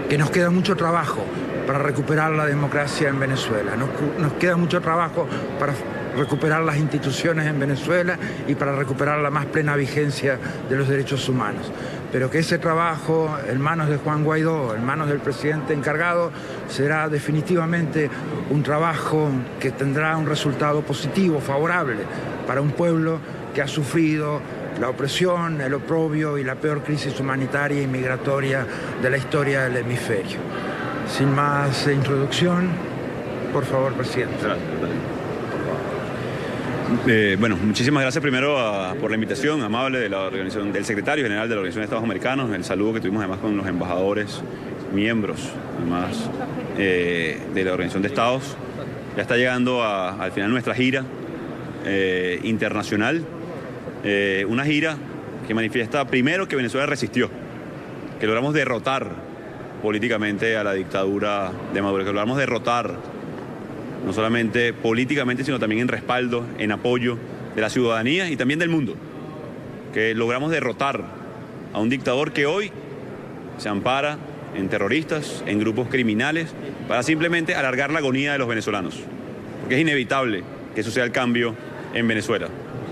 que nos queda mucho trabajo para recuperar la democracia en Venezuela, nos queda mucho trabajo para recuperar las instituciones en Venezuela y para recuperar la más plena vigencia de los derechos humanos. Pero que ese trabajo en manos de Juan Guaidó, en manos del presidente encargado, será definitivamente un trabajo que tendrá un resultado positivo, favorable, para un pueblo que ha sufrido la opresión, el oprobio y la peor crisis humanitaria y migratoria de la historia del hemisferio. Sin más introducción, por favor, presidente. Bueno, muchísimas gracias primero por la invitación amable de la organización, del secretario general de la Organización de Estados Americanos, el saludo que tuvimos además con los embajadores, miembros además de la Organización de Estados. Ya está llegando al final nuestra gira internacional, una gira que manifiesta primero que Venezuela resistió, que logramos derrotar políticamente a la dictadura de Maduro, que logramos derrotar no solamente políticamente, sino también en respaldo, en apoyo de la ciudadanía y también del mundo. Que logramos derrotar a un dictador que hoy se ampara en terroristas, en grupos criminales, para simplemente alargar la agonía de los venezolanos. Porque es inevitable que eso sea el cambio en Venezuela.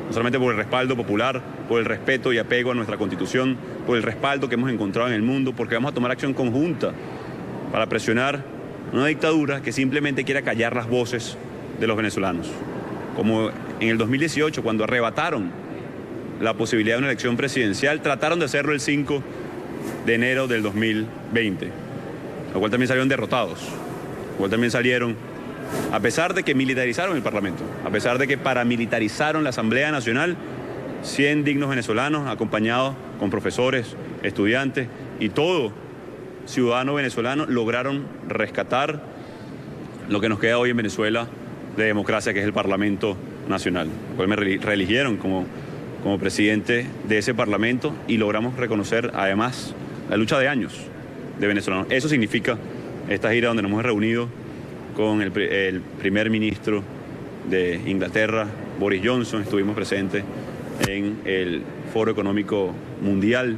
No solamente por el respaldo popular, por el respeto y apego a nuestra Constitución, por el respaldo que hemos encontrado en el mundo, porque vamos a tomar acción conjunta para presionar una dictadura que simplemente quiera callar las voces de los venezolanos. Como en el 2018, cuando arrebataron la posibilidad de una elección presidencial, trataron de hacerlo el 5 de enero del 2020, lo cual también salieron derrotados, lo cual también salieron, a pesar de que militarizaron el Parlamento, a pesar de que paramilitarizaron la Asamblea Nacional, 100 dignos venezolanos acompañados con profesores, estudiantes y todo ciudadano venezolano lograron rescatar lo que nos queda hoy en Venezuela de democracia, que es el Parlamento Nacional, el cual me reeligieron como presidente de ese Parlamento y logramos reconocer además la lucha de años de venezolanos. Eso significa esta gira donde nos hemos reunido con el primer ministro de Inglaterra, Boris Johnson, estuvimos presentes en el Foro Económico Mundial,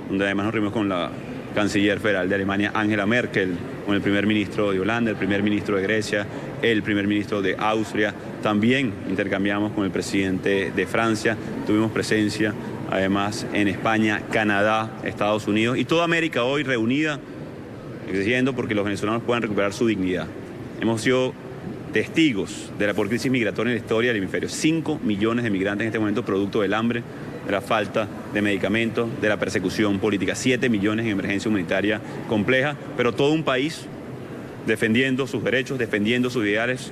donde además nos reunimos con la canciller federal de Alemania, Angela Merkel, con el primer ministro de Holanda, el primer ministro de Grecia, el primer ministro de Austria. También intercambiamos con el presidente de Francia, tuvimos presencia además en España, Canadá, Estados Unidos y toda América hoy reunida, exigiendo porque los venezolanos puedan recuperar su dignidad. Hemos sido testigos de la peor crisis migratoria en la historia del hemisferio. 5 millones de migrantes en este momento producto del hambre, de la falta de medicamentos, de la persecución política. 7 millones en emergencia humanitaria compleja, pero todo un país defendiendo sus derechos, defendiendo sus ideales,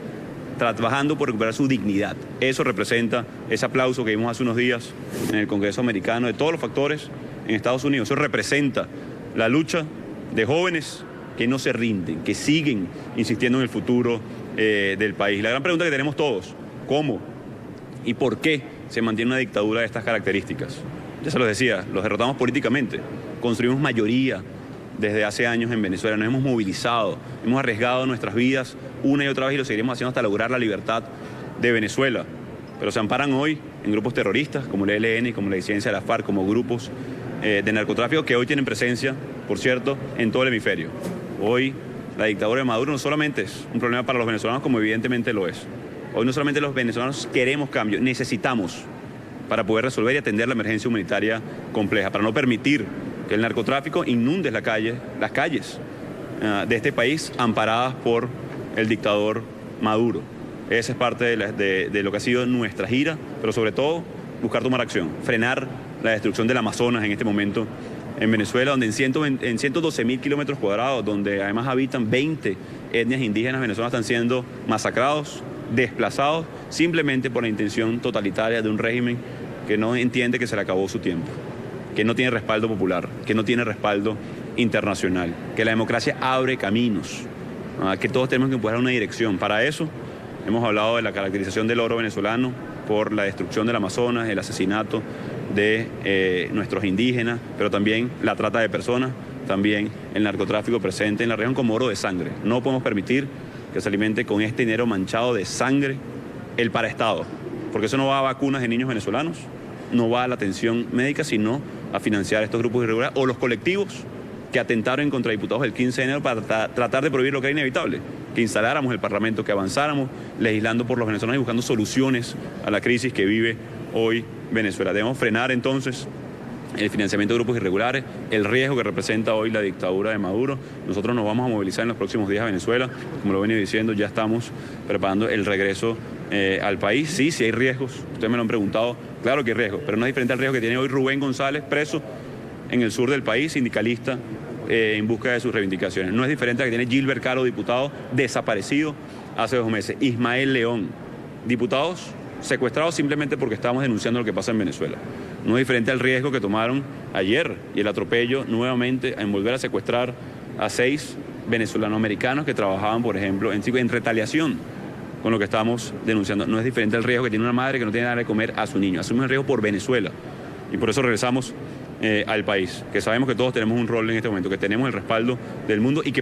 trabajando por recuperar su dignidad. Eso representa ese aplauso que vimos hace unos días en el Congreso americano de todos los factores en Estados Unidos. Eso representa la lucha de jóvenes que no se rinden, que siguen insistiendo en el futuro del país. La gran pregunta que tenemos todos, ¿cómo y por qué se mantiene una dictadura de estas características? Ya se los decía, los derrotamos políticamente, construimos mayoría desde hace años en Venezuela, nos hemos movilizado, hemos arriesgado nuestras vidas una y otra vez y lo seguiremos haciendo hasta lograr la libertad de Venezuela. Pero se amparan hoy en grupos terroristas como el ELN, como la disidencia de la FARC, como grupos de narcotráfico que hoy tienen presencia, por cierto, en todo el hemisferio. Hoy la dictadura de Maduro no solamente es un problema para los venezolanos, como evidentemente lo es. Hoy no solamente los venezolanos queremos cambio, necesitamos para poder resolver y atender la emergencia humanitaria compleja, para no permitir que el narcotráfico inunde las calles de este país amparadas por el dictador Maduro. Esa es parte de lo que ha sido nuestra gira, pero sobre todo buscar tomar acción, frenar la destrucción del Amazonas en este momento en Venezuela, donde en 112.000 kilómetros cuadrados, donde además habitan 20 etnias indígenas venezolanas, están siendo masacrados, desplazados, simplemente por la intención totalitaria de un régimen que no entiende que se le acabó su tiempo, que no tiene respaldo popular, que no tiene respaldo internacional, que la democracia abre caminos, que todos tenemos que empujar una dirección. Para eso hemos hablado de la caracterización del oro venezolano por la destrucción del Amazonas, el asesinato de nuestros indígenas, pero también la trata de personas, también el narcotráfico presente en la región como oro de sangre. No podemos permitir que se alimente con este dinero manchado de sangre el paraestado, porque eso no va a vacunas de niños venezolanos, no va a la atención médica, sino a financiar estos grupos irregulares o los colectivos que atentaron contra diputados el 15 de enero para tratar de prohibir lo que era inevitable, que instaláramos el Parlamento, que avanzáramos legislando por los venezolanos y buscando soluciones a la crisis que vive hoy Venezuela. Debemos frenar entonces el financiamiento de grupos irregulares, el riesgo que representa hoy la dictadura de Maduro. Nosotros nos vamos a movilizar en los próximos días a Venezuela, como lo venía diciendo, ya estamos preparando el regreso al país. Sí hay riesgos, ustedes me lo han preguntado, claro que hay riesgos, pero no es diferente al riesgo que tiene hoy Rubén González, preso en el sur del país, sindicalista, en busca de sus reivindicaciones. No es diferente al que tiene Gilbert Caro, diputado desaparecido hace 2 meses. Ismael León, diputados secuestrados simplemente porque estábamos denunciando lo que pasa en Venezuela. No es diferente al riesgo que tomaron ayer y el atropello nuevamente en volver a secuestrar a 6 venezolano-americanos que trabajaban, por ejemplo, en retaliación con lo que estamos denunciando. No es diferente al riesgo que tiene una madre que no tiene nada de comer a su niño. Asumimos el riesgo por Venezuela y por eso regresamos al país, que sabemos que todos tenemos un rol en este momento, que tenemos el respaldo del mundo y que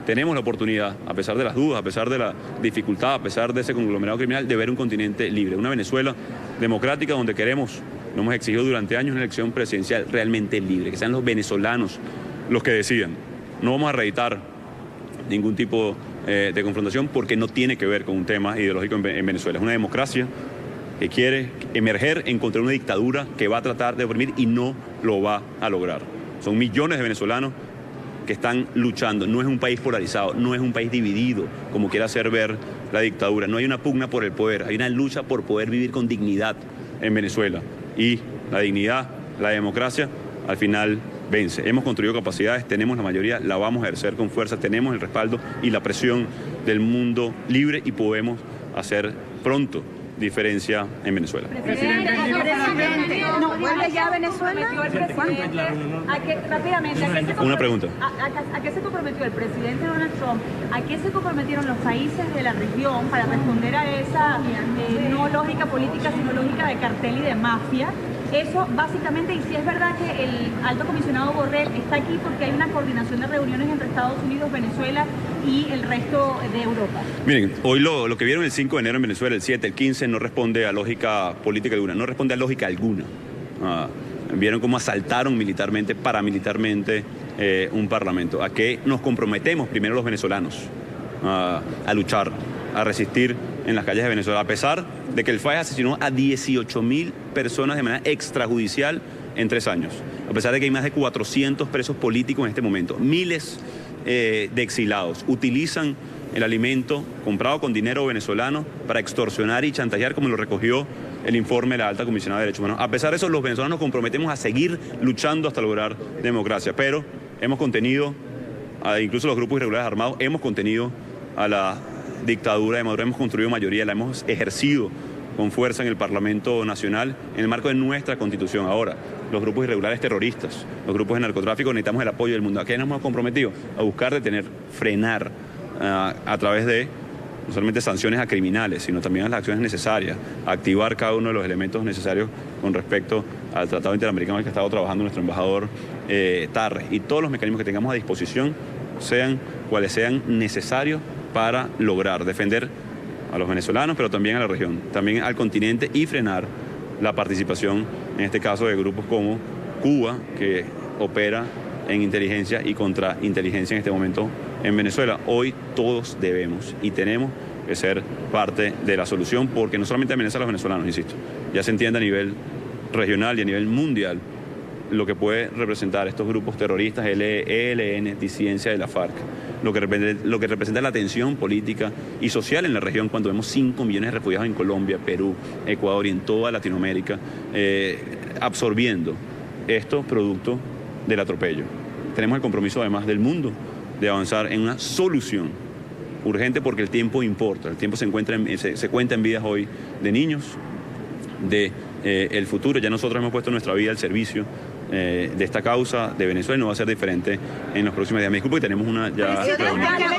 tenemos la oportunidad, a pesar de las dudas, a pesar de la dificultad, a pesar de ese conglomerado criminal, de ver un continente libre, una Venezuela democrática donde queremos, lo hemos exigido durante años, una elección presidencial realmente libre, que sean los venezolanos los que decidan. No vamos a reeditar ningún tipo de confrontación porque no tiene que ver con un tema ideológico en Venezuela. Es una democracia que quiere emerger en contra de una dictadura que va a tratar de oprimir y no lo va a lograr. Son millones de venezolanos que están luchando. No es un país polarizado, no es un país dividido, como quiere hacer ver la dictadura. No hay una pugna por el poder, hay una lucha por poder vivir con dignidad en Venezuela. Y la dignidad, la democracia, al final vence. Hemos construido capacidades, tenemos la mayoría, la vamos a ejercer con fuerza, tenemos el respaldo y la presión del mundo libre y podemos hacer pronto diferencia en Venezuela. Presidente, ¿no vuelve ya a Venezuela? Una pregunta. ¿A qué se comprometió el presidente Donald Trump? ¿A qué se comprometieron los países de la región para responder a esa no lógica política, sino lógica de cartel y de mafia? Eso básicamente, y si es verdad que el alto comisionado Borrell está aquí porque hay una coordinación de reuniones entre Estados Unidos, Venezuela y el resto de Europa. Miren, hoy lo que vieron el 5 de enero en Venezuela, el 7, el 15, no responde a lógica política alguna, no responde a lógica alguna. Vieron cómo asaltaron militarmente, paramilitarmente un parlamento. ¿A qué nos comprometemos primero los venezolanos? A luchar, a resistir en las calles de Venezuela, a pesar de que el FAES asesinó a 18.000 personas de manera extrajudicial en 3 años, a pesar de que hay más de 400 presos políticos en este momento, miles de exilados, utilizan el alimento comprado con dinero venezolano para extorsionar y chantajear, como lo recogió el informe de la Alta Comisionada de Derechos Humanos. A pesar de eso, los venezolanos nos comprometemos a seguir luchando hasta lograr democracia, pero hemos contenido, incluso los grupos irregulares armados, hemos contenido a la dictadura de Maduro, hemos construido mayoría, la hemos ejercido con fuerza en el Parlamento Nacional en el marco de nuestra Constitución. Ahora, los grupos irregulares terroristas, los grupos de narcotráfico, necesitamos el apoyo del mundo. ¿A qué nos hemos comprometido? A buscar detener, frenar a través de no solamente sanciones a criminales, sino también a las acciones necesarias, a activar cada uno de los elementos necesarios con respecto al Tratado Interamericano en el que ha estado trabajando nuestro embajador Tarres, y todos los mecanismos que tengamos a disposición, sean cuales sean necesarios para lograr defender a los venezolanos, pero también a la región, también al continente, y frenar la participación, en este caso, de grupos como Cuba, que opera en inteligencia y contrainteligencia en este momento en Venezuela. Hoy todos debemos y tenemos que ser parte de la solución, porque no solamente amenaza a los venezolanos, insisto, ya se entiende a nivel regional y a nivel mundial lo que puede representar estos grupos terroristas, ELN, disidencia de la FARC, lo que representa la tensión política y social en la región, cuando vemos 5 millones de refugiados en Colombia, Perú, Ecuador y en toda Latinoamérica, absorbiendo esto producto del atropello. Tenemos el compromiso, además, del mundo de avanzar en una solución urgente, porque el tiempo importa, el tiempo se cuenta en vidas hoy de niños, de el futuro. Ya nosotros hemos puesto nuestra vida al servicio de esta causa de Venezuela, y no va a ser diferente en los próximos días. Me disculpo que tenemos una ya...